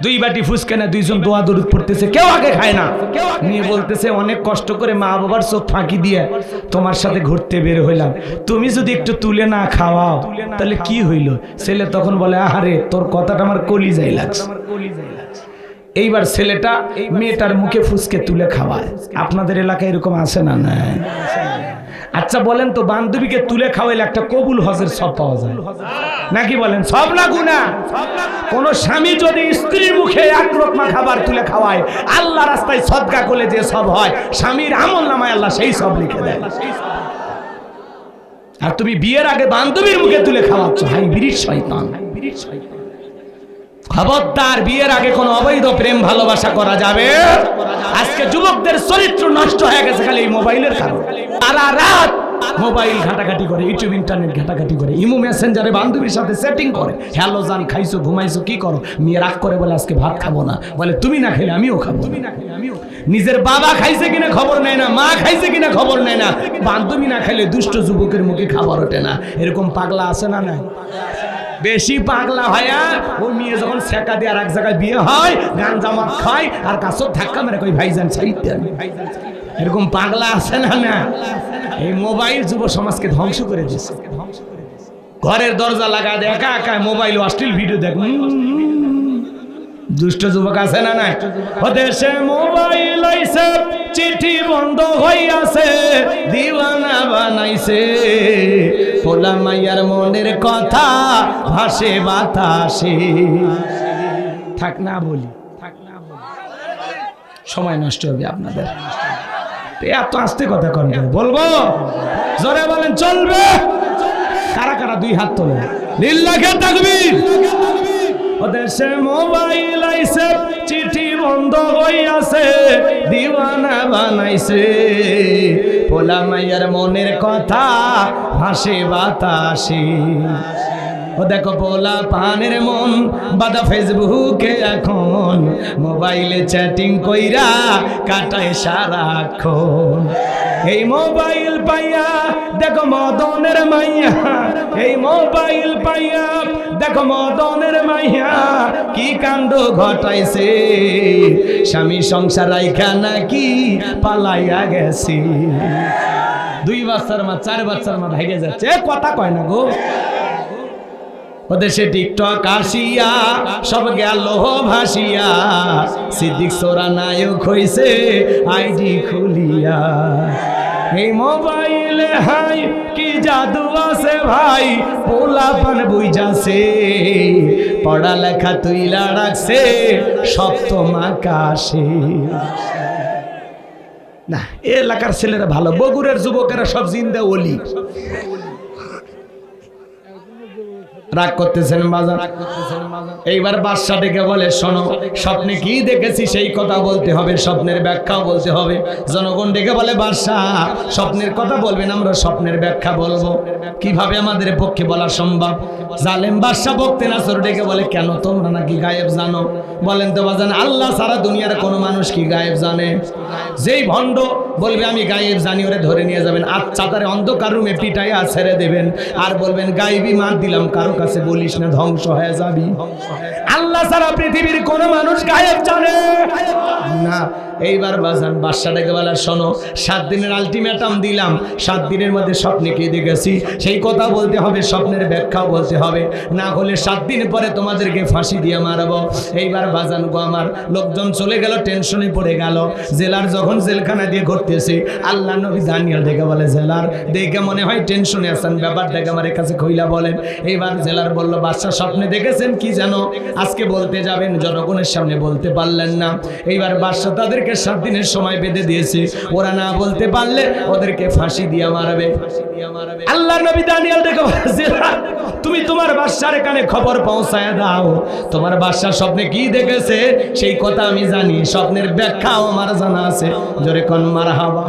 দুই বাটি ফুসকা না, দুইজন দোয়া দরুদ পড়তেছে, কেউ আগে খায় না। নিয়ে বলতেছে অনেক কষ্ট করে মা বাবার চোখ ফাঁকি দিয়ে তোমার সাথে ঘুরতে বের হইলাম, তুমি যদি একটু তুলে না খাওয়াও তাহলে কি হইল? ছেলে তখন বলে আরে তোর কথাটা আমার কলিজায় লাগছে। এইবার ছেলেটা মেয়েটার মুখে ফুসকে তুলে খাওয়ায়। আপনাদের এলাকায় এরকম আছে না? না। আচ্ছা বলেন তো, বান্ধবীকে তুলে খাওয়াইলে একটা কবুল হজের সব পাওয়া যায় নাকি? বলেন সব না গুনাহ? কোন স্বামী যদি স্ত্রীর মুখে এক লোকমা খাবার তুলে খাওয়ায়, আল্লাহ রাস্তায় সদকা করলে যে সব হয়, স্বামীর আমলনামায় আল্লাহ সেই সব লিখে দেয়। আর তুমি বিয়ের আগে বান্ধবীর মুখে তুলে খাওয়াচ্ছ, হাই বিরিশ শয়তান। খবরদার, বিয়ের আগে কোনো অবৈধ প্রেম ভালোবাসা করা যাবে। আজকে যুবকদের চরিত্র নষ্ট হয়ে গেছে খালি এই মোবাইলের কারণে। সারা রাত মোবাইল ঘাটাঘাটি করে, ইউটিউব ইন্টারনেট ঘাটাঘাটি করে, ইমো মেসেঞ্জারে বান্ধবীর সাথে সেটিং করে। হ্যালো জান, খাইছো, ঘুমাইছো, কি করো? মেয়ে রাগ করে বলে আজকে ভাত খাবো না, বলে তুমি না খেলে আমিও খাবো। নিজের বাবা খাইছে কিনা খবর নেয় না, মা খাইছে কিনা খবর নেয় না, বান্ধবী না খেলে দুষ্ট যুবকের মুখে খাবার ওঠে না। এরকম পাগলা আছে না? নাই? বেশি পাগলা হয়া ওই মেয়ে যখন ছেকা দিয়ে আর এক জায়গায় বিয়ে হয়, গান জামাত খায় আর কাছে ধাক্কা মেরে কই ভাইজান সাইড। এরকম পাগলা আছে না? না। এই মোবাইল যুব সমাজকে ধ্বংস করে দিচ্ছে। ঘরের দরজা লাগা দেয় একা একা মোবাইল অশ্লীল ভিডিও দেখ। দুষ্ট যুবক আছে না? নাই? দেশে মোবাইল আইছে, চিঠি বন্ধ হইয়াছে, দিওয়ানা বানাইছে, পোলা মাইয়ার মনের কথা ভাসে বাতাসে। থাক না বলি, সময় নষ্ট হবে আপনাদের। এত আস্তে কথা কন, বলবো জোরে বলেন চলবে? কারা কারা দুই হাত তোলে? লিল্লাহে তাকবীর। দেশে মোবাইল আইছে, চিঠি বন্ধ হইয়াছে, দিওয়ানা বানাইছে, পোলা মাইয়ার মনের কথা ভাসে বাতাসে। ও দেখো পোলা পানের মন বাদা ফেসবুকে এখন, মোবাইলে চ্যাটিং কইরা কাটায় সারাক্ষণ। এই মোবাইল পাইয়া দেখো মদনের মাইয়া, এই মোবাইল পাইয়া দেখো মদনের মাইয়া কি কাণ্ড ঘটাইছে, স্বামী সংসার রাইখা নাকি পালাইয়া গেছে। 2 বাচ্চার মা 4 বাচ্চার মা ভাইগে যাচ্ছে, কথা কয় না গো। ওদেশে টিকটক আসিয়া সব গেল ভাসিয়া, সিদ্দিক সোরা নায়ক হইছে আইডি খুলিয়া। এই মোবাইলে হাই কি জাদু আছে ভাই, পোলাপান বুঝাছে, পড়ালেখা তুইলা রাখছে সপ্তম আকাশে। না, এলাকার ছেলেরা ভালো, বগুড়ের যুবকেরা সব জিন্দা ওলি। রাগ করতেছেন বাজার? এইবার বাদশা ডেকে বলে শোনো, স্বপ্নে কি দেখেছি সেই কথা বলতে হবে, স্বপ্নের ব্যাখ্যাও বলতে হবে। জনগণ ডেকে বলে বাদশা স্বপ্নের কথা বলবেন, আমরা স্বপ্নের ব্যাখ্যা বলবো, কিভাবে আমাদের পক্ষে বলা সম্ভব? জালেম বাদশা বকতে নাসর ডেকে বলে কেন, তোমরা নাকি গায়েব জানো? বলেন তো বাজান, আল্লাহ সারা দুনিয়ার কোনো মানুষ কি গায়েব জানে? যেই ভণ্ড বলবে আমি গায়েব জানি, ওরে ধরে নিয়ে যাবেন, আচ্ছা তারে অন্ধকার রুমে পিটাইয়া ছেড়ে দেবেন, আর বলবেন গায়েবী মার দিলাম, কারো কাছে বলিস না, ধ্বংস হয়ে যাবি। আল্লাহ সারা পৃথিবীর কোন মানুষ গায়েব জানে না। এইবার বাজান বাদশাটাকে বলে শোনো, 7 দিনের আলটিমেটাম দিলাম, 7 দিনের মধ্যে স্বপ্নে কি দেখেছি সেই কথা বলতে হবে, স্বপ্নের ব্যাখ্যাও বলতে হবে, না হলে 7 দিন পরে তোমাদেরকে ফাঁসি দিয়ে মারবো। এইবার বাজান গো আমার, লোকজন চলে গেল, টেনশনে পড়ে গেল। জেলার যখন জেলখানা দিয়ে ঘুরতেছে, আল্লাহ নবী দানিয়েল দেখে বলে জেলার দেখে মনে হয় টেনশনে আছেন, ব্যাপারটাকে আমার কাছে কইলা বলেন। এইবার জেলার বলল বাদশা স্বপ্নে দেখেছেন কি জানো, আজকে বলতে যাবেন, জনগণের সামনে বলতে পারলেন না। এইবার বাদশা তাদেরকে 7 দিনের সময় বেঁধে দিয়েছে, ওরা না বলতে পারলে ওদেরকে ফাঁসি দিয়ে মারবে। আল্লাহ নবী দানিয়েল দেখো, তুমি তোমার বাদশার কানে খবর পৌঁছায় দাও, তোমার বাদশা স্বপ্নে কি দেখেছে সেই কথা আমি জানি, স্বপ্নের ব্যাখ্যাও আমার জানা আছে। জোরে কোন মারহাবা।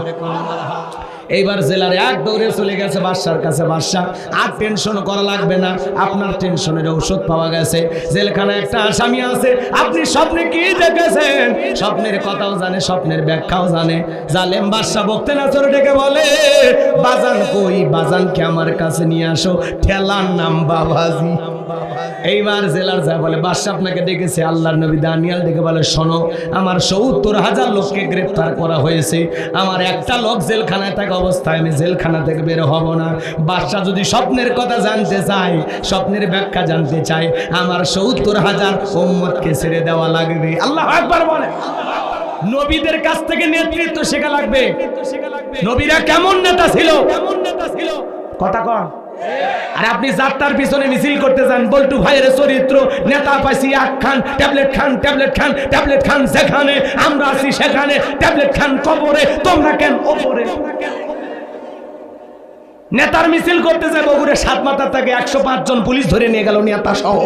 এইবার জেলার এক দৌড়ে চলে গেছে বাদশার কাছে, বাদশা আর টেনশন করা লাগবে না, আপনার টেনশনের ঔষধ পাওয়া গেছে। জেলখানায় একটা আসামি আছে, আপনি স্বপ্নে কি দেখেছেন স্বপ্নের কথাও জানে, স্বপ্নের ব্যাখ্যাও জানে। জালেম বাদশা বকতে না চলে ডেকে বলে বাজান কই, বাজানকে আমার কাছে নিয়ে আসো, ঠেলার নাম বাবাজি। এইবার জেলার যায় বলে বাদশা আপনাকে ডেকেছে। আল্লাহর নবী দানিয়াল ডেকে বলে শোনো, আমার ৭০,০০০ লোককে গ্রেফতার করা হয়েছে, আমার একটা লোক জেলখানায় থাকা অবস্থায় আমি জেলখানা থেকে বের হব না। বাদশা যদি স্বপ্নের কথা জানতে চায়, স্বপ্নের ব্যাখ্যা জানতে চায়, আমার ৭০,০০০ উম্মতকে ছেড়ে দেওয়া লাগবে। আল্লাহু আকবার বলে। নবীদের কাছ থেকে নেতৃত্ব শেখা লাগবে। নবীরা কেমন নেতা ছিল, কথা কন। আর আপনি যাত্রার পিছনে মিছিল করতে যান, বল্টু ভাইয়ের চরিত্র, নেতা পাইছি আখ খান, ট্যাবলেট খান, ট্যাবলেট খান, ট্যাবলেট খান, যেখানে আমরা আছি সেখানে ট্যাবলেট খান, কবরে তোমরা কেন ওপরে। নেতার মিছিল করতে যায় বগুড়ে সাত মাথার থেকে ১০৫ জন পুলিশ ধরে নিয়ে গেল নেতা সহ।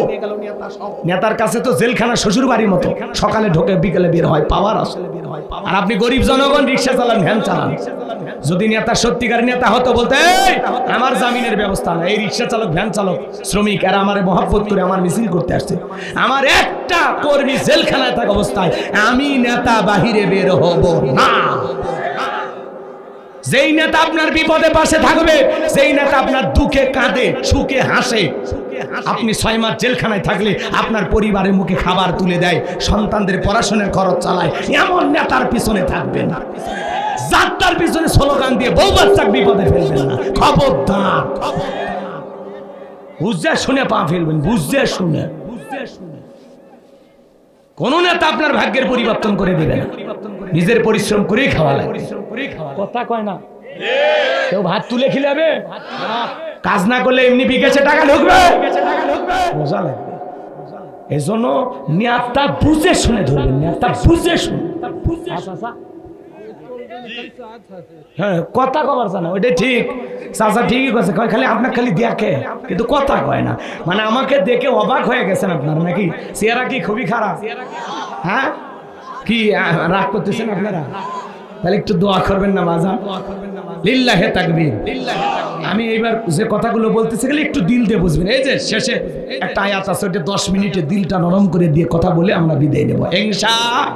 নেতার কাছে তো জেলখানা শ্বশুর বাড়ির মতো, সকালে ঢোকে বিকেলে বের হয়, পাওয়ার আসলে বের হয়। আর আপনি গরিব জনগণ রিক্সা চালান, ভ্যান চালান। যদি নেতা সত্যিকার নেতা হতো বলতে আমার জামিনের ব্যবস্থা না, এই রিক্সা চালক ভ্যান চালক শ্রমিক এরা আমার মহব্বত করে আমার মিছিল করতে আসছে, আমার একটা কর্মী জেলখানায় থাকা অবস্থায় আমি নেতা বাহিরে বের হব না। যেই নেতা আপনার বিপদে পাশে থাকবে, সেই নেতা আপনার দুঃখে কাঁদে, সুখে হাসে। আপনি ৬ মাস জেলখানায় থাকলে আপনার পরিবারের মুখে খাবার তুলে দেয়, সন্তানদের পড়াশোনার খরচ চালায়, এমন নেতার পিছনে থাকবেন না। যাত্রার পিছনে স্লোগান দিয়ে বউ বাচ্চাকে বিপদে ফেলবেন না, খবরদার। বুঝে শুনে পা ফেলবেন, বুঝে শুনে। কোন নেতা আপনার ভাগ্যের পরিবর্তন করে দিবে না, নিজের পরিশ্রম করেই খাওয়া লাগে। কথা কয় না, কেউ ভাত তুলে খিলাবে, কাজ না করলে এমনি বিকেছে টাকা ঢুকবে, মজা লাগবে। এই জন্য নেতা বুঝে শুনে ধরবেন, নেতা বুঝে শুনে। হ্যাঁ, কথা কবার জানা ওইটা ঠিক, চাচা ঠিকই কথা কয়, খালি আপনার খালি দেখে কিন্তু কথা কয় না। মানে আমাকে দেখে অবাক হয়ে গেছেন আপনারা নাকি? চেহারা কি খুবই খারাপ? হ্যাঁ, কি রাগ করতেছেন আপনারা? তাহলে একটু দোয়া করবেন না বাজান, লিল্লাহে তাকবীর। আমি এইবার যে কথাগুলো বলতেছি গেলে একটু দিল দিয়ে বুঝবেন। এই যে শেষে একটা আয়াত আছে, ওটা 10 মিনিটে দিলটা নরম করে দিয়ে কথা বলে আমরা বিদায় নেব ইনশাআল্লাহ।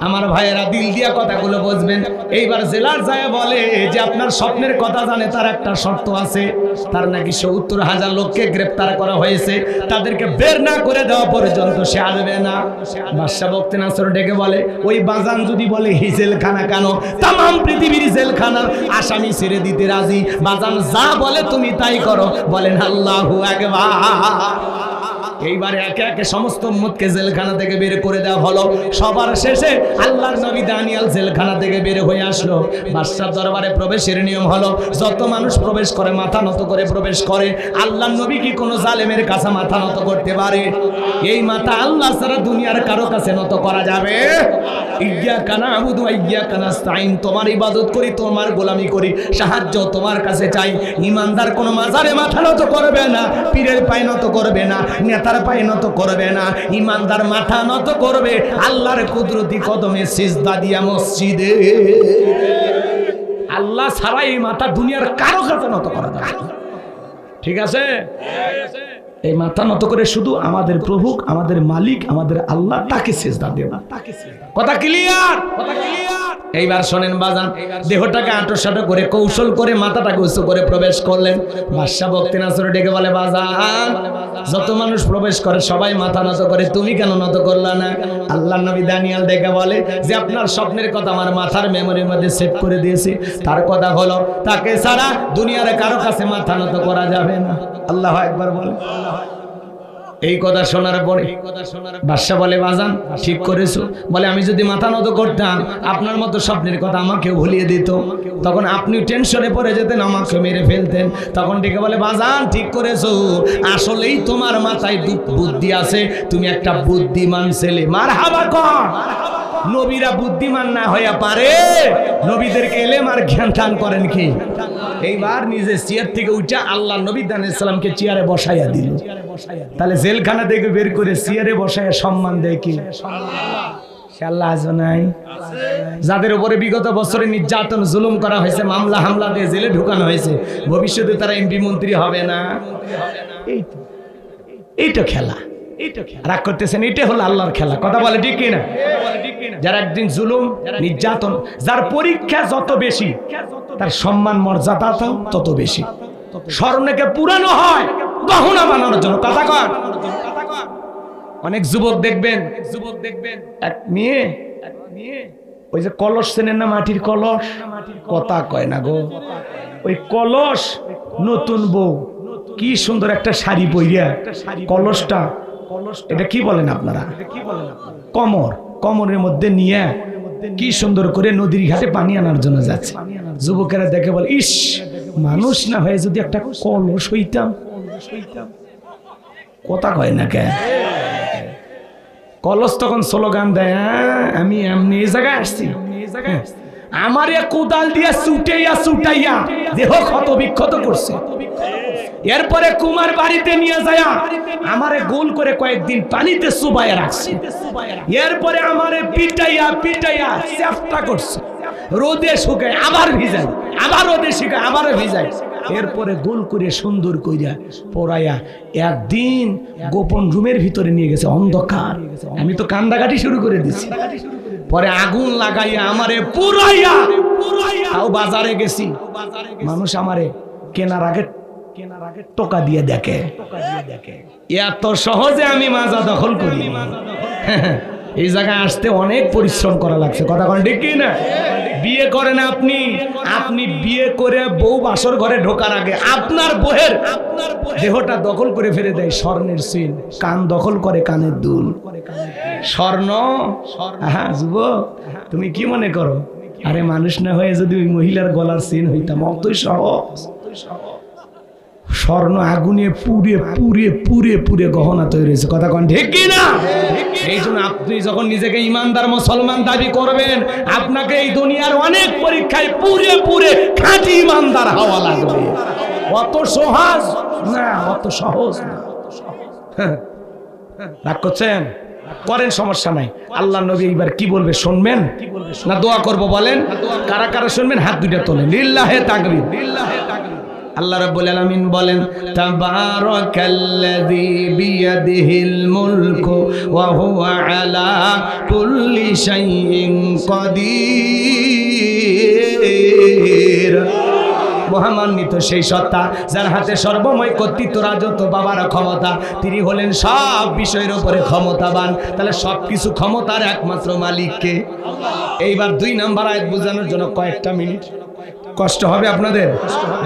আমার ভাইয়েরা দিল দিয়া কথাগুলো বুঝবেন। এইবার জেলার যায় বলে যে আপনার স্বপ্নের কথা জানে, তার একটা শর্ত আছে, তার নাকি ৭০,০০০ লোককে গ্রেফতার করা হয়েছে, তাদেরকে বের না করে দেওয়া পর্যন্ত সে আসবে না। বাদশা বক্তে নাসর ডেকে বলে ওই বাজান যদি বলে হি জেলখানা কেন, তাম পৃথিবীর জেলখানার আসামি ছেড়ে দিতে রাজি। বাজান যা বলে তুমি তাই করো, বলেন আল্লাহু আকবার। এইবার একে একে সমস্ত উম্মতকে জেলখানা থেকে বের করে দেওয়া হলো। সবার শেষে আল্লাহর নবী দানিয়াল জেলখানা থেকে বের হয়ে আসলো। বাদশার দরবারে প্রবেশের নিয়ম হলো, যত মানুষ প্রবেশ করে মাথা নত করে প্রবেশ করে। আল্লাহর নবী কি কোনো জালেমের কাছে মাথা নত করতে পারে? এই মাথা আল্লাহ ছাড়া দুনিয়ার কারো কাছে নত করা যাবে? ইয়্যাকা না'বুদু ওয়া ইয়্যাকা নাস্তাঈন, তোমার ইবাদত করি, তোমার গোলামি করি, সাহায্য তোমার কাছে চাই। ঈমানদার কোনো মাজারে মাথা নত করবে না, পীরের পায়ে নত করবে না, নেতার পায়ে নত করবে না। ঈমানদার মাথা নত করবে আল্লাহর কুদরতি কদমে সিজদা দিয়া মসজিদে। আল্লাহ ছাড়া এই মাথা দুনিয়ার কারো কাছে নত করা যাবে না। ঠিক আছে? এই মাথা নত করে শুধু আমাদের প্রভু, আমাদের মালিক, আমাদের আল্লাহ, তাকে সিজদা দেব। কথা ক্লিয়ার? এইবার শোনেন বাজান, দেহটাকে আঁটো-সাঁটো করে কৌশল করে মাথাটাকে উঁচু করে প্রবেশ করলেন। বাদশা বক্তে নাসর ডেকে বলে বাজান, যত মানুষ প্রবেশ করে সবাই মাথা নত করে, তুমি কেন নত করলা না? আল্লাহর নবী দানিয়াল ডেকে বলে যে আপনার স্বপ্নের কথা আমার মাথার মেমোরির মধ্যে সেভ করে দিয়েছি। তার কথা হলো তাকে ছাড়া দুনিয়ার কারো কাছে মাথা নত করা যাবে না। আল্লাহু আকবার বলে। এই কথা শোনার পরে বাদশা বলে বাজান ঠিক করেছো। বলে আমি যদি মাথা নত করতাম আপনার মতো স্বপ্নের কথা আমাকে ভুলিয়ে দিত, তখন আপনি টেনশনে পড়ে যেতেন, আমাকে মেরে ফেলতেন। তখন ডেকে বলে বাজান ঠিক করেছো, আসলেই তোমার মাথায় বুদ্ধি আছে, তুমি একটা বুদ্ধিমান ছেলে। মারহাবা কর। নবীরা বুদ্ধিমান না হইয়া পারে? নবীদেরকে এলেম আর জ্ঞান দান করেন কি? এইবার নিজে চেয়ার থেকে উঠে আল্লাহ নবী দানিয়ালকে চেয়ারে বসাইয়া দিল। তাহলে জেলখানা থেকে বের করে চেয়ারে বসাইয়া সম্মান দেয় কি? আল্লাহ আজ নাই? যাদের উপরে বিগত বছরে নির্যাতন জুলুম করা হয়েছে, মামলা হামলা দিয়ে জেলে ঢুকানো হয়েছে, ভবিষ্যতে তারা এমপি মন্ত্রী হবে না? এইটা খেলা, রাগ করতেছেন, এটা হলো আল্লাহর খেলা। কথা বলে ঠিক কিনা? যারা একদিন জুলুম নির্যাতন, যার পরীক্ষা যত বেশি তার সম্মান মর্যাদা তত বেশি। স্বর্ণকে পুরানো হয়, গহনা বানানোর জন্য। কথা কন। অনেক যুবক দেখবেন এক মেয়ে ওই যে কলস চেনেন না, মাটির কলস, কথা কয় না গো, ওই কলস নতুন বউ কি সুন্দর একটা শাড়ি পইরা কলসটা, এটা কি বলেন আপনারা, কমরের মধ্যে নিয়ে কি সুন্দর করে নদীর ঘাটে পানি আনার জন্য যাচ্ছে। যুবকেরা দেখে বলে, ইস, মানুষ না হয়ে যদি একটা কলস হইতাম। কথা কয় না কে? কলস তখন স্লোগান দেয়, আমি এমনি এই জায়গায় আসছি, আমার কোদাল দিয়ে ছুটাইয়া দেহ ক্ষত বিক্ষত করছে। এরপরে কুমার বাড়িতে নিয়ে যায় আমারে গোল করে কয়েকদিন পানিতে চুবাইয়া রাখছে। এরপরে আমারে পিটাইয়া চেষ্টা করছে, রোদে শুকায় আবার ভিজায়, আবার রোদে শুকায় আবারও ভিজায়। এরপরে গোল করে সুন্দর কইরা পড়াইয়া একদিন গোপন রুমের ভিতরে নিয়ে গেছে, অন্ধকার। আমি তো কান্দাকাটি শুরু করে দিছি। পরে আগুন লাগাইয়া আমারে পুরাইয়া, তাও বাজারে গেছি, মানুষ আমারে কেনার আগে টোকা দিয়ে দেখে। এত সহজে আমি মাজা দখল করি। এই জায়গায় আসতে অনেক পরিশ্রম করা লাগছে। কথা কোন ঠিক কি না? বিয়ে করেন আপনি বিয়ে করে বউ বাসর ঘরে ঢোকার আগে আপনার বউয়ের দেহটা দখল করে ফেলে দেয় স্বর্ণের সিন, কান দখল করে কানের দুল, স্বর্ণ। হ্যাঁ যুবক, তুমি কি মনে করো? আরে মানুষ না হয়ে যদি ওই মহিলার গলার সিন হইতাম, অতই সহজ। স্বর্ণ আগুনে পুড়ে পুড়ে পুড়ে পুড়ে গহনা তৈরি হয়েছে। কথা কোন ঠিক কি না? এই জন্য আপনি যখন নিজেকে ইমানদার মুসলমান দাবি করবেন, আপনাকে এই দুনিয়ার অনেক পরীক্ষায় পুড়ে পুড়ে খাঁটি ইমানদার হওয়া লাগবে। অত সহজ না, অত সহজ না। রাগ করছেন? করেন, সমস্যা নাই। আল্লাহ নবী এইবার কি বলবে শুনবেন না দোয়া করব বলেন? কারা কারা শুনবেন হাত দুইটা তোলেন। লিল্লাহে তাকবীর। আল্লাহ রাব্বুল আলামিন বলেন, তাবারাকাল্লাযী বিয়াদিহিল মুলকু ওয়া হুয়া আলা কুল্লি শাইইন কাদির। মহামান্বিত সেই সত্তা যার হাতে সর্বময় কর্তৃত্ব, রাজত্ব, বাবার ক্ষমতা। তিনি হলেন সব বিষয়ের উপরে ক্ষমতাবান। তাহলে সবকিছু ক্ষমতার একমাত্র মালিককে। এইবার 2 নাম্বার আয়াত বোঝানোর জন্য কয়েকটা মিনিট কষ্ট হবে আপনাদের।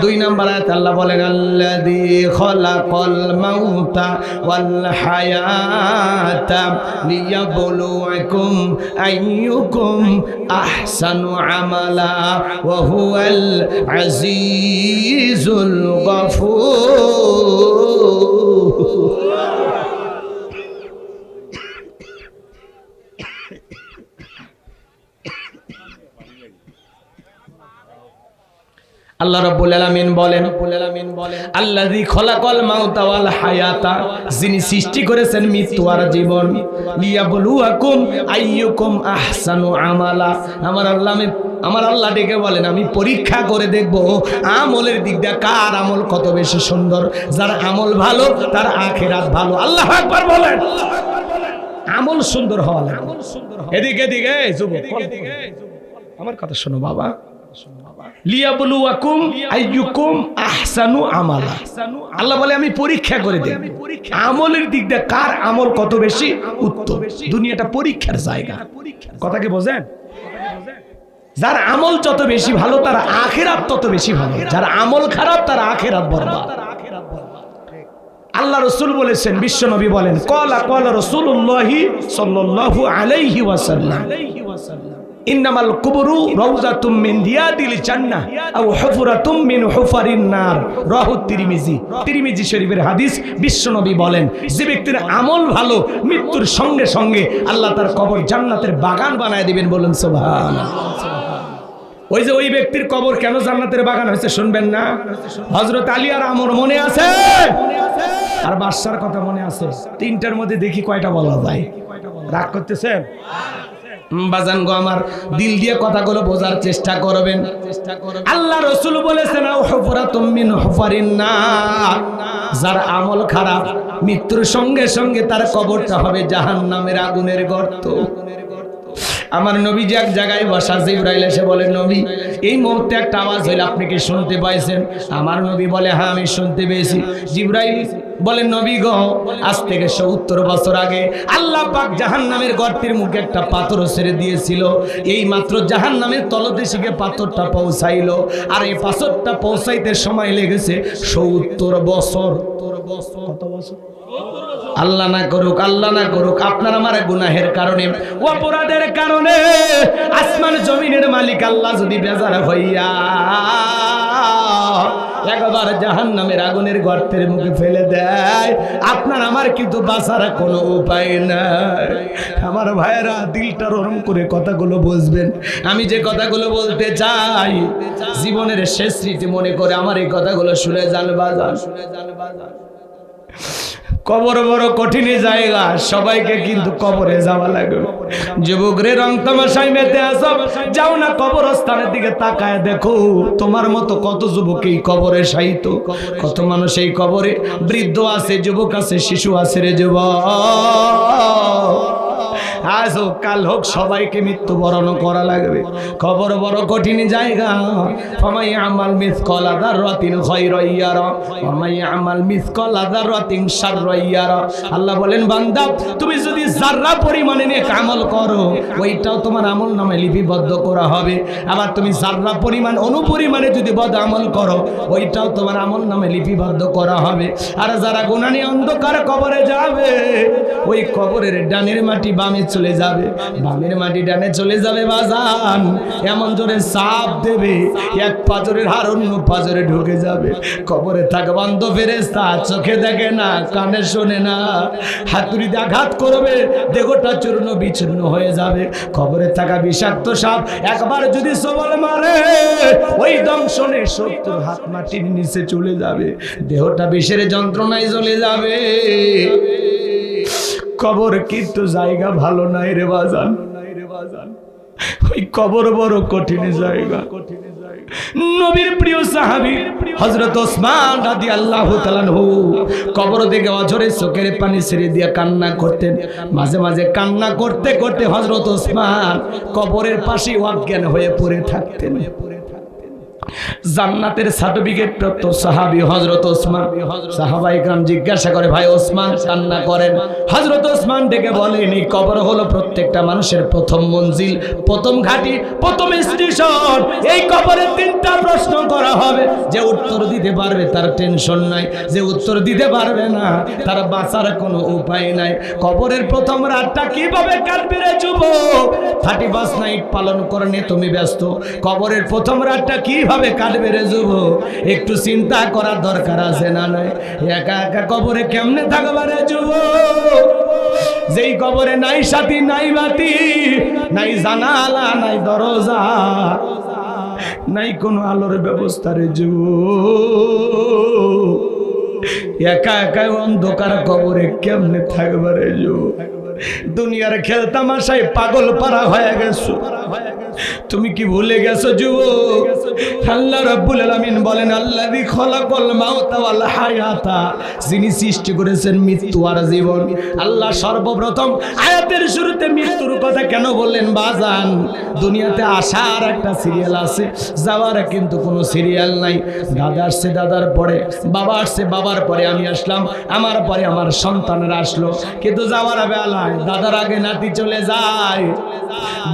2 নাম্বার আয়াত আল্লাহ বলেন, আল্লাযী খলাকাল মাউতা ওয়াল হায়াতা লিয়াবলুয়াকুম আইয়ুকুম আহসানু আমালা ওয়া হুয়াল আজিজুল গফুর। আল্লাহ রাব্বুল আলামিন বলেন, আল্লাযী খলাকাল মাউতা ওয়াল হায়াতা, যিনি সৃষ্টি করেছেন মৃত্যু আর জীবন। লিয়াবলুয়াকুম আইয়ুকুম আহসানু আমালা। আমার আল্লাহ ডেকে বলেন, আমি পরীক্ষা করে দেখব আমলের দিক দিয়ে কার আমল কত বেশি সুন্দর। যার আমল ভালো তার আখিরাত ভালো। আল্লাহু আকবার বলেন। আমল সুন্দর হওয়া লাগবে। এদিকে যুবক, আমার কথা শোনো বাবা। লিয়াবলুয়াকুম আইয়ুকুম আহসানু আমালা। আল্লাহ বলে আমি পরীক্ষা করে দেব আমলের দিক দিয়ে কার আমল কত বেশি উত্তম। দুনিয়াটা পরীক্ষার জায়গা। কথা কি বোঝেন? যার আমল যত বেশি ভালো তার আখিরাত তত বেশি ভালো। যার আমল খারাপ তার আখিরাত বরবাদ। আল্লাহ রাসূল বলেছেন, বিশ্ব নবী বলেন, ক্বালা রাসূলুল্লাহি সাল্লাল্লাহু আলাইহি ওয়াসাল্লাম, ইন্নামাল কুবরু রাউযাতুম মিন রিয়াদিল জান্নাহ আও হুফরাতুম মিন হুফারিন নার। রাহু তিরমিজি শরীফের হাদিস। বিশ্বনবী বলেন, যে ব্যক্তির আমল ভালো, মৃত্যুর সঙ্গে সঙ্গে আল্লাহ তার কবর জান্নাতের বাগান বানায় দিবেন। বলুন সুবহানাল্লাহ। ওই যে ওই ব্যক্তির কবর কেন জান্নাতের বাগান হয়েছে শুনবেন না? হযরত আলী আর আমর মনে আছে? আর বাদশার কথা মনে আছে? 3টার মধ্যে দেখি কয়টা বলা যায়? রাগ করতেছেন? বাজান গো, আমার দিল দিয়ে কথাগুলো বোঝার চেষ্টা করবেন। আল্লাহ রাসূল বলেছেন, আও হুফরাতুম মিন হুফারিন নার। যার আমল খারাপ, মৃত্যুর সঙ্গে সঙ্গে তার কবরটা হবে জাহান্নামের আগুনের গর্ত। আমার নবী যে এক জায়গায় বসা, জিবরাইল এসে বলে, নবী এই মুহূর্তে একটা আওয়াজ হইল, আপনি কি শুনতে পাইছেন? আমার নবী বলে, হ্যাঁ আমি শুনতে পেয়েছি। জিবরাইল বলেন নবী গো, আজ থেকে 70 বছর আগে আল্লাহ পাক জাহান্নামের গর্তের মুখে একটা পাথর ছেড়ে দিয়েছিল। এই মাত্র জাহান্নামের তলদেশে পাথরটা পৌঁছাইলো, আর এই পাথরটা পৌঁছাইতে সময় লেগেছে 70 বছর। কত বছর? আল্লাহ না করুক, আল্লাহ না করুক, আপনার আমার গুনাহের কারণে, অপরাধের কারণে আসমান জমিনের মালিক আল্লাহ যদি বেজার হইয়া একবার জাহান্নামের আগুনের গর্তের মুখে ফেলে দেয়, আপনার আমার কিন্তু বাঁচার কোনো উপায় নাই। আমার ভাইয়েরা, দিলটা নরম করে কথাগুলো বুঝবেন। আমি যে কথাগুলো বলতে চাই, জীবনের শেষ স্মৃতি মনে করে আমার এই কথাগুলো শুনে যান বাজান। কবর বড় কঠিন জায়গা, সবাইকে কিন্তু কবরে যাওয়া লাগবে। যুবকরে রং তামাশায় মেতে আসো, যাও না কবরস্থানের দিকে তাকায় দেখো, তোমার মতো কত যুবক এই কবরে শায়িত, কত মানুষ এই কবরে, বৃদ্ধ আছে, যুবক আছে, শিশু আছে রে যুবক। আজ হোক কাল হোক সবাইকে মৃত্যুবরণ করা লাগবে। কবর বড় কঠিন জায়গা। ফামাই আমাল মিসকালা যাররাতিন খায়রান ইয়ারা ওয়া মাই আমাল মিসকালা যাররাতিন শাররান ইয়ারা। আল্লাহ বলেন, বান্দা তুমি যদি যাররা পরিমাণে নেক আমল করো, ওইটাও তোমার আমল নামে লিপিবদ্ধ করা হবে। আবার তুমি যাররা পরিমাণ অনুপরিমাণে যদি বদ আমল করো, ওইটাও তোমার আমল নামে লিপিবদ্ধ করা হবে। আর যারা গুনাহ নিয়ে অন্ধকার কবরে যাবে, ওই কবরের ডানের মাটি বামে চলে যাবে, বামের মাটি ডানে চলে যাবে বাজান। এমন জোরে চাপ দেবে, এক পাজরের হাড় অন্য পাজরে ঢুকে যাবে। কবরে থাকা বান্ধ ফেরেশতা, চোখে দেখে না, কানে শোনে না, হাতুড়িতে আঘাত করবে, দেহটা চূর্ণ বিচূর্ণ হয়ে যাবে। কবরে থাকা বিষাক্ত সাপ একবার যদি সবল মারে, ওই দংশনে 70 হাত মাটির নিচে চলে যাবে, দেহটা বিষের যন্ত্রণায় চলে যাবে। কবর কিন্তু জায়গা ভালো নাই রে বাজান, ওই কবর বড় কঠিন জায়গা। নবীর প্রিয় সাহাবী হযরত ওসমান রাদিয়াল্লাহু তাআলা আনহু কবর থেকে অঝরে চোখের পানি ছেড়ে দিয়ে কান্না করতেন। মাঝে মাঝে কান্না করতে করতে হযরত ওসমান কবরের পাশে অজ্ঞান হয়ে পড়ে থাকতেন। জান্নাতের সার্টিফিকেট প্রাপ্ত সাহাবী হযরত ওসমান। সাহাবায়ে کرام জিজ্ঞাসা করে, ভাই ওসমান কান্না করেন? হযরত ওসমান ডেকে বলেন, এই কবর হলো প্রত্যেকটা মানুষের প্রথম মঞ্জিল, প্রথম ঘাঁটি, প্রথম স্টেশন। এই কবরে 3টা প্রশ্ন করা হবে। যে উত্তর দিতে পারবে তার টেনশন নাই, যে উত্তর দিতে পারবে না তার বাঁচার কোনো উপায় নাই। কবরের প্রথম রাতটা কিভাবে কাটবে রে যুবক? 31 নাইট পালন করে নিয়ে তুমি ব্যস্ত। কবরের প্রথম রাতটা কিভাবে কাটবে রে যুবক? একটু চিন্তা করার দরকার আছে না নাই? একা একা কবরে কেমনে থাকবে রে যুবক? যেই কবরে নাই সাথী, নাই বাতি, নাই জানালা, নাই দরজা, নাই কোনো আলোর ব্যবস্থা রে যুবক। একা একা অন্ধকার কবরে কেমনে থাকবে রে যুবক? দুনিয়ার খেলতামাশায় পাগল পারা হয়ে গেছো। তুমি কি ভুলে গেছো যুবক? আল্লাহ রাব্বুল আলামিন বলেন, আল্লাযী খলাকাল মাউতা ওয়াল হায়াতা, যিনি সৃষ্টি করেছেন মৃত্যু আর জীবন। আল্লাহ সর্বপ্রথম আয়াতের শুরুতে মৃত্যুর কথা কেন বললেন বাজান? দুনিয়াতে আসার একটা সিরিয়াল আছে, যাওয়ার কিন্তু কোনো সিরিয়াল নাই। দাদা আসছে দাদার পরে, বাবা আসছে বাবার পরে আমি আসলাম, আমার পরে আমার সন্তানরা আসলো। কিন্তু যাওয়ার বেলায় দাদার আগে নাতি চলে যায়,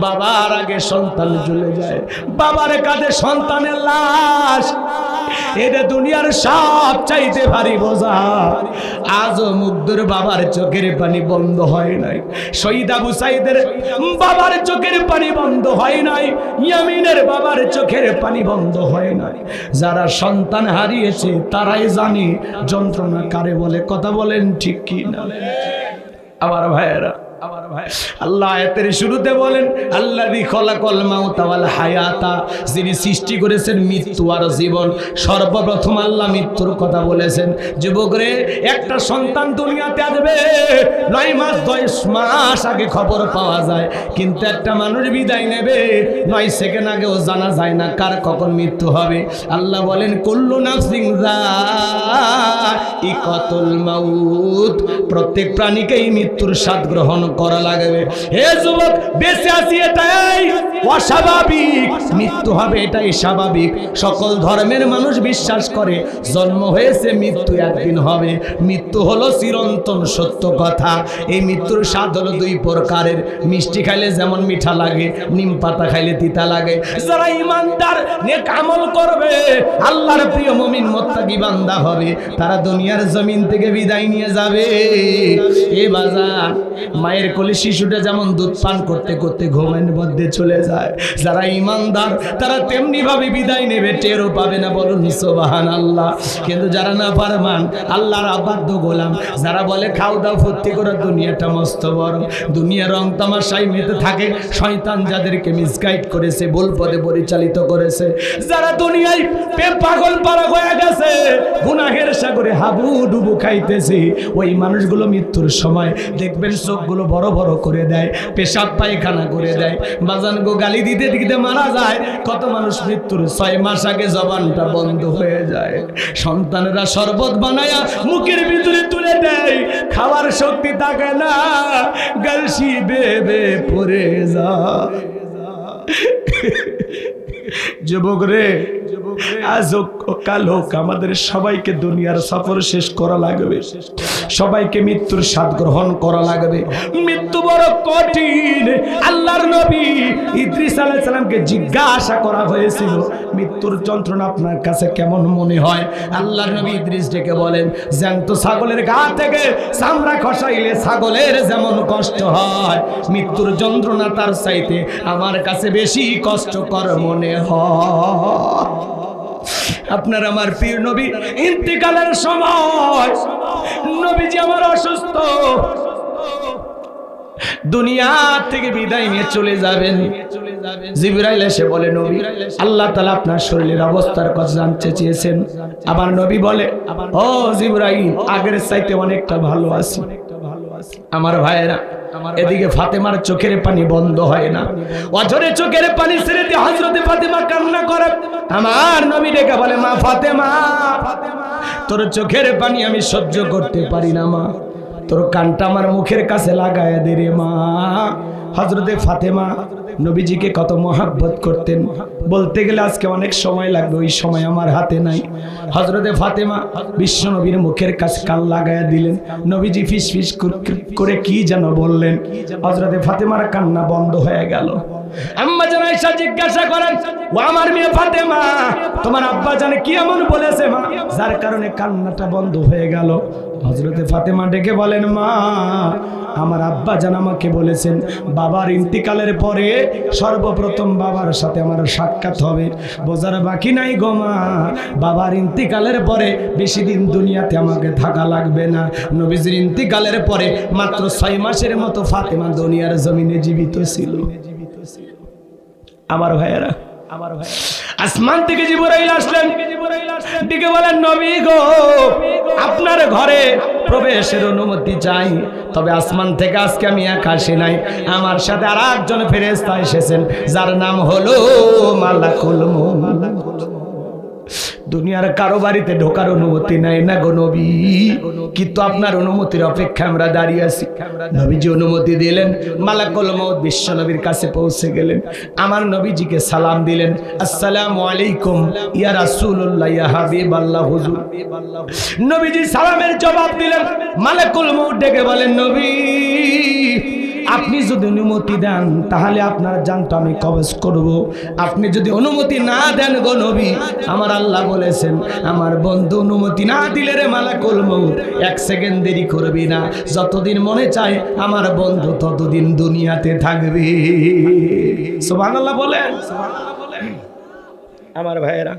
বাবার আগে সন্তান চলে যায়, বাবার কাঁধে সন্তানের লাশ। এটা দুনিয়ার সব চাইতে ভারী বোঝা। আজও মুগ্ধর বাবার চোখের পানি বন্ধ হয় নাই, শহীদ আবু সাইদের বাবার চোখের পানি বন্ধ হয় নাই, ইয়ামিনের বাবার চোখের পানি বন্ধ হয় নাই। যারা সন্তান হারিয়েছে তারাই জানে যন্ত্রণা কারে বলে। কথা বলেন ঠিক কি না? আমার ভাইয়েরা, আল্লাহ আয়াতের শুরুতে বলেন, আল্লাযী খলাকাল মাউতা ওয়াল হায়াতা, যিনি সৃষ্টি করেছেন মৃত্যু আর জীবন। সর্বপ্রথম আল্লাহ মৃত্যুর কথা বলেছেন। যুবকরে, একটা সন্তান দুনিয়াতে আসবে 9 মাস 10 মাস আগে খবর পাওয়া যায়, কিন্তু একটা মানুষ বিদায় নেবে 9 সেকেন্ড আগেও জানা যায় না কার কখন মৃত্যু হবে। আল্লাহ বলেন, কুল্লু নাফসিন যায়িকাতুল মাউত, প্রত্যেক প্রাণীকেই মৃত্যুর স্বাদ গ্রহণ করা লাগবে। হে যুবক, বেঁচে আছি এটাই অস্বাভাবিক, মৃত্যু হবে এটাই স্বাভাবিক। সকল ধর্মের মানুষ বিশ্বাস করে জন্ম হয়েছে, মৃত্যু একদিন হবে। মৃত্যু হলো চিরন্তন সত্য কথা। এই মৃত্যুর স্বাদ হলো দুই প্রকারের, মিষ্টি খাইলে যেমন মিঠা লাগে, নিম পাতা খাইলে তিতা লাগে। যারা ইমানদার নেক আমল করবে, আল্লাহর প্রিয় মুমিন মুত্তাকি বান্দা হবে, তারা দুনিয়ার জমিন থেকে বিদায় নিয়ে যাবে। এ বাজার, মায়ের কোলে শিশুটা যেমন দুধ পান করতে করতে ঘুমের মধ্যে চলে যায়, যারা ইমানদার তারা তেমনি ভাবে বিদায় নেবে, টেরও পাবে না। বলুন সুবহানাল্লাহ। কিন্তু যারা না পারমান, আল্লাহর অবাধ্য গোলাম, যারা বলে খাও দাও ফুর্তি করে, দুনিয়াটা মস্ত বড়, দুনিয়া রং তামাশায় মেতে থাকে, শয়তান যাদেরকে মিসগাইড করেছে, ভুল পথে পরিচালিত করেছে, যারা দুনিয়ায় পাগল পারা হয়ে গেছে, গুনাহের সাগরে হাবুডুবু খাইতেছে, ওই মানুষগুলো মৃত্যুর সময় দেখবেন চোখগুলো বড় বড় করে দেয়, পেশাব পায়খানা করে দেয়, বাজানগো গালি দিতে দিতে মারা যায়। কত মানুষ মৃত্যুর 6 মাস আগে জবানটা বন্ধ হয়ে যায়, সন্তানেরা শরবত বানায়া মুখের ভিতরে তুলে দেয়, খাওয়ার শক্তি থাকে না, গলসি বেবে পড়ে যায়। যুবক রে, আজ হোক কাল হোক, আমাদের সবাইকে দুনিয়ার সফর শেষ করা লাগবে, সবাইকে মৃত্যুর স্বাদ গ্রহণ করা লাগবে। মৃত্যু বড় কঠিন। আল্লাহর নবী ইদ্রিস আলাইহিস সালামকে জিজ্ঞাসা করা হয়েছিল, মৃত্যুর যন্ত্রণা আপনার কাছে কেমন মনে হয়? আল্লাহর নবী ইদ্রিস ডেকে বলেন, জ্যান্ত ছাগলের গা থেকে চামড়া খসাইলে ছাগলের যেমন কষ্ট হয়, মৃত্যুর যন্ত্রণা তার চাইতে আমার কাছে বেশি কষ্টকর মনে হয়। আপনার আমার প্রিয় নবী ইন্তেকালের সময়, নবীজি আমার অসুস্থ, দুনিয়া থেকে বিদায় নিয়ে চলে যাবেন। জিবরাইল এসে বলে, নবী, আল্লাহ তাআলা আপনার শরীরের অবস্থার কথা জানতে চেয়েছেন। আমার নবী বলে, ও জিবরাইল, আগের চাইতে অনেকটা ভালো আছি। আমার ভাইয়েরা, এদিকে ফাতেমার চোখের পানি বন্ধ হয় না, অঝরে চোখের পানি ছেড়ে দিয়ে হযরতে ফাতেমা কান্না করে। আমার নবী ডেকে বলে, মা ফাতেমা, তোর চোখের পানি আমি সহ্য করতে পারি না মা, তোর কানটা আমার মুখের কাছে লাগায় দে রে মা। হযরতে ফাতেমা নবীজিকে কত মহব্বত করতেন, বলতে গেলে আজকে অনেক সময় লাগবে, ওই সময় আমার হাতে নাই। হযরতে ফাতেমা বিশ্ব নবীর মুখের কাছে কান লাগায়া দিলেন, নবীজি ফিস ফিস করে কি যেন বললেন, হযরতে ফাতেমার কান্না বন্ধ হয়ে গেল। আম্মা জান আয়েশা জিজ্ঞাসা করেন, ও আমার মেয়ে ফাতেমা, তোমার আব্বা জানে কি এমন বলেছে মা, যার কারণে কান্নাটা বন্ধ হয়ে গেল? হযরতে ফাতেমা ডেকে বলেন, মা, আমার আব্বা জান আমাকে বলেছেন, বাবার ইন্তিকালের পরে সর্বপ্রথম বাবার সাথে আমার সাক্ষাৎ হবে। বোঝার বাকি নাই গো মা, বাবার ইন্তিকালের পরে বেশি দিন দুনিয়াতে আমাকে থাকা লাগবে না। নবীজির ইন্তিকালের পরে মাত্র 6 মাসের মতো ফাতেমা দুনিয়ার জমিনে জীবিত ছিল। আমার ভাইয়েরা, আসমান থেকে জিবরাইল আসলেন, ডেকে বলেন, নবী গো, আপনার ঘরে প্রবেশের অনুমতি চাই। তবে আসমান থেকে আজকে আমি একা আসি নাই, আমার সাথে আর একজন ফেরেশতা এসেছেন, যার নাম হলো মালাকুল মউত। দুনিয়ার কারো বাড়িতে ঢোকার অনুমতি নাই না গো নবী, কিন্তু আপনার অনুমতির অপেক্ষায় আমরা দাঁড়িয়ে আছি। নবীজি অনুমতি দিলেন, মালাকুল মউত বিশ্ব নবীর কাছে পৌঁছে গেলেন, আমার নবীজিকে সালাম দিলেন, আসসালামু আলাইকুম ইয়া রাসূলুল্লাহ ইয়া হাবিবাল্লাহ হুজুর। নবীজি সালামের জবাব দিলেন। মালাকুল মউত ডেকে বলেন, নবী, আপনি যদি অনুমতি দেন তাহলে আপনার জানটা আমি কবজ করব, আপনি যদি অনুমতি না দেন গো নবী, আমার আল্লাহ বলেছেন, আমার বন্ধু অনুমতি না দিলে রে মালাকুল মউত 1 সেকেন্ড দেরি করবি না, যতদিন মনে চায় আমার বন্ধু ততদিন দুনিয়াতে থাকবে। সুবহানাল্লাহ বলেন। আমার ভাইয়েরা,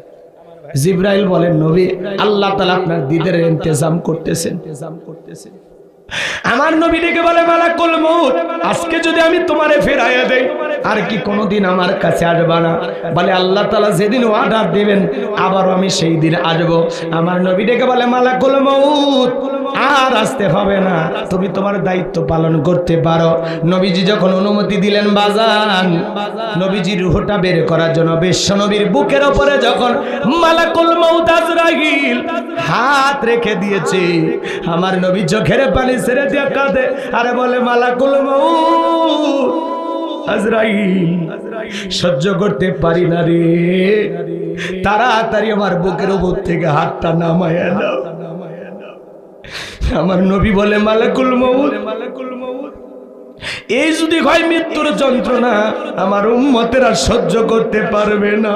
জিবরাইল বলেন, নবী, আল্লাহ তাআলা আপনার দিদের ইন্তজাম করতেছেন। আমার নবী ডেকে বলে, মালাকুল মউত, আজকে যদি আমি তোমারে ফেরাইয়া দেই, আর কি কোনোদিন আমার কাছে আসবা না? বলে, আল্লাহ তাআলা যেদিন অর্ডার দিবেন আবারও আমি সেই দিন আসবো। আমার নবী ডেকে বলে, মালাকুল মউত, আর আসতে হবে না, তুমি তোমার দায়িত্ব পালন করতে পারো। নবীজি যখন অনুমতি দিলেন বাজান, নবীজির রূহটা বের করার জন্য বিশ্ব নবীর বুকের উপরে যখন মালাকুল মউত আজরাইল হাত রেখে দিয়েছে, আমার নবী চোখের পানি ছেড়ে দিয়ে কাঁদে আর বলে, মালাকুল মউত আজরাইল, সহ্য করতে পারি না রে, তাড়াতাড়ি আমার বুকের উপর থেকে হাতটা নামায়া দাও। আমার নবী বলে, মালাকুল মউত, এই যদি হয় মৃত্যুর যন্ত্রণা, আমার উম্মতেরা সহ্য করতে পারবে না।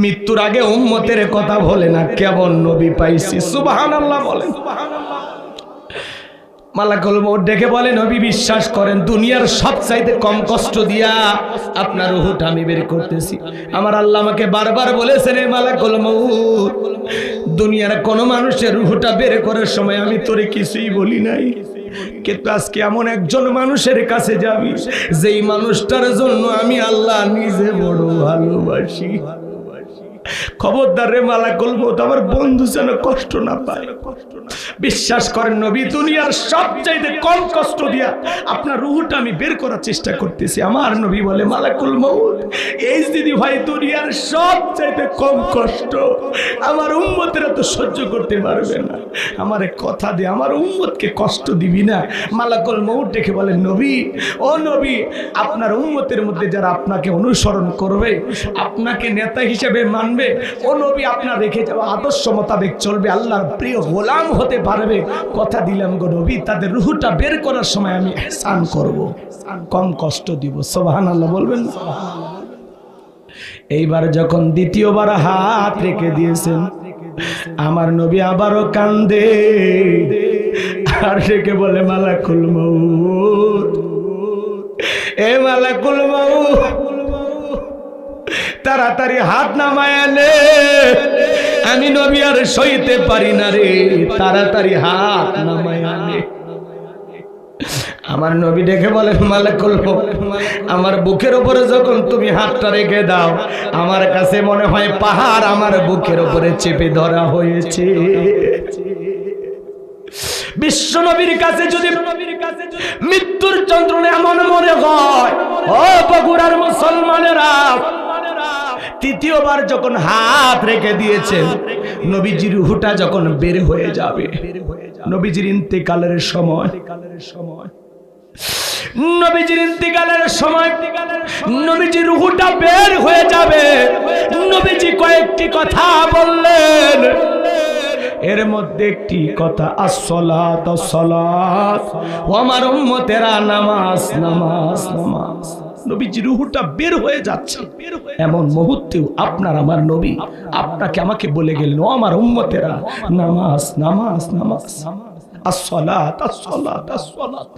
মৃত্যুর আগে উম্মতের কথা বলে না, কেমন নবী পাইছি, সুবহানাল্লাহ বলেন। মালাকুল মউত ডেকে বলে, নবী বিশ্বাস করেন, দুনিয়ার সবচাইতে কম কষ্ট দিয়া আপনার রূহটা আমি বের করতেছি। আমার আল্লাহ আমাকে বারবার বলেছেন, মালাকুল মউত, দুনিয়ার কোন মানুষের রূহটা বের করার সময় আমি তোরে কিছুই বলি নাই, কিন্তু আজকে এমন একজন মানুষের কাছে যাবি যেই মানুষটার জন্য আমি আল্লাহ নিজে বড় ভালোবাসি। খবরদার রে মালাকুল মউত, আমার বন্ধু যেন কষ্ট না পায়। বিশ্বাস করেন নবী, দুনিয়ার সবচাইতে কম কষ্ট দিয়া আপনার রূহটা আমি বের করার চেষ্টা করতেছি। আমার নবী বলে, মালাকুল মউত, এই দিদি ভাই দুনিয়ার সবচাইতে কম কষ্ট আমার উম্মতেরা তো সহ্য করতে পারবে না, আমারে কথা দে, আমার উম্মতকে কষ্ট দিবি না। মালাকুল মউত দেখে বলে, নবী, ও নবী, আপনার উম্মতের মধ্যে যারা আপনাকে অনুসরণ করবে, আপনাকে নেতা হিসেবে মানবে, ও নবী, আপনার রেখে যাওয়া আদর্শ মোতাবেক চলবে, আল্লাহর প্রিয় গোলাম হতে পারবে, কথা দিলাম গো নবী, তাদের রূহটা বের করার সময় আমি ইহসান করব, কম কষ্ট দিব। সুবহানাল্লাহ বলবেন। এইবার যখন দ্বিতীয়বার হাত রেখে দিয়েছেন, আমার নবী আবারও কান্দে আর রেখে বলে, মালাকুল মউত, এ মালাকুল মউত, তাড়াতাড়ি হাত নামায়ালে, আমি নবী আর সইতে পারি না রে, তাড়াতাড়ি হাত নামায়ালে। আমার নবী দেখে বলে, মালাকুল মউত, আমার বুকের উপরে যখন তুমি হাতটা রেখে দাও, আমার কাছে মনে হয় পাহাড় আমার বুকের উপরে চেপে ধরা হয়েছে। বিশ্ব নবীর কাছে যদি মৃত্যুর যন্ত্রণা এমন মনে হয়, ও বগুড়ার মুসলমানেরা, তৃতীয়বার যখন হাত রেখে দিয়েছেন, নবীজির রূহটা যখন বের হয়ে যাবে, নবীজির ইন্তেকালের সময়, নবীজির ইন্তেকালের সময় নবীজির রূহটা বের হয়ে যাবে, নবীজি কয়েকটি কথা বললেন, এর মধ্যে একটি কথা, আসসালাত আসসালাত, ও আমার উম্মতেরা, নামাজ নামাজ নামাজ। নবীজি রূহটা বের হয়ে যাচ্ছে, এমন মুহূর্তেও আপনার আমার নবী আপনাকে আমাকে বলে গেলেন, ও আমার উম্মতেরা, নামাজ নামাজ নামাজ, আসসালাত আসসালাত আসসালাত।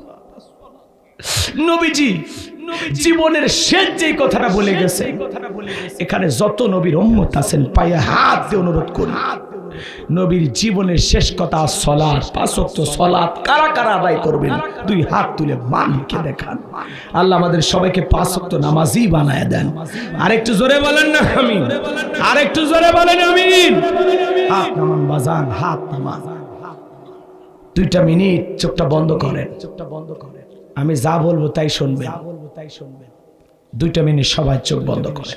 নবীজি জীবনের শেষ যে কথাটা বলে গেছে, এখানে যত নবীর উম্মত আছেন পায়ে হাত দিয়ে অনুরোধ করি, নবীর জীবনের শেষ কথা সালাত, 5 ওয়াক্ত সালাত কারা কারা আদায় করবেন, 2 হাত তুলে মালিককে দেখান। আল্লাহ আমাদের সবাইকে 5 ওয়াক্ত নামাজি বানায় দেন। আরেকটু জোরে বলেন না আমিন, আরেকটু জোরে বলেন আমিন। হাত নামান বাজান, হাত নামান। 2টা মিনিট চোখটা বন্ধ করেন, আমি যা বলবো তাই শুনবেন। 2টা মিনিট সবাই চোখ বন্ধ করে।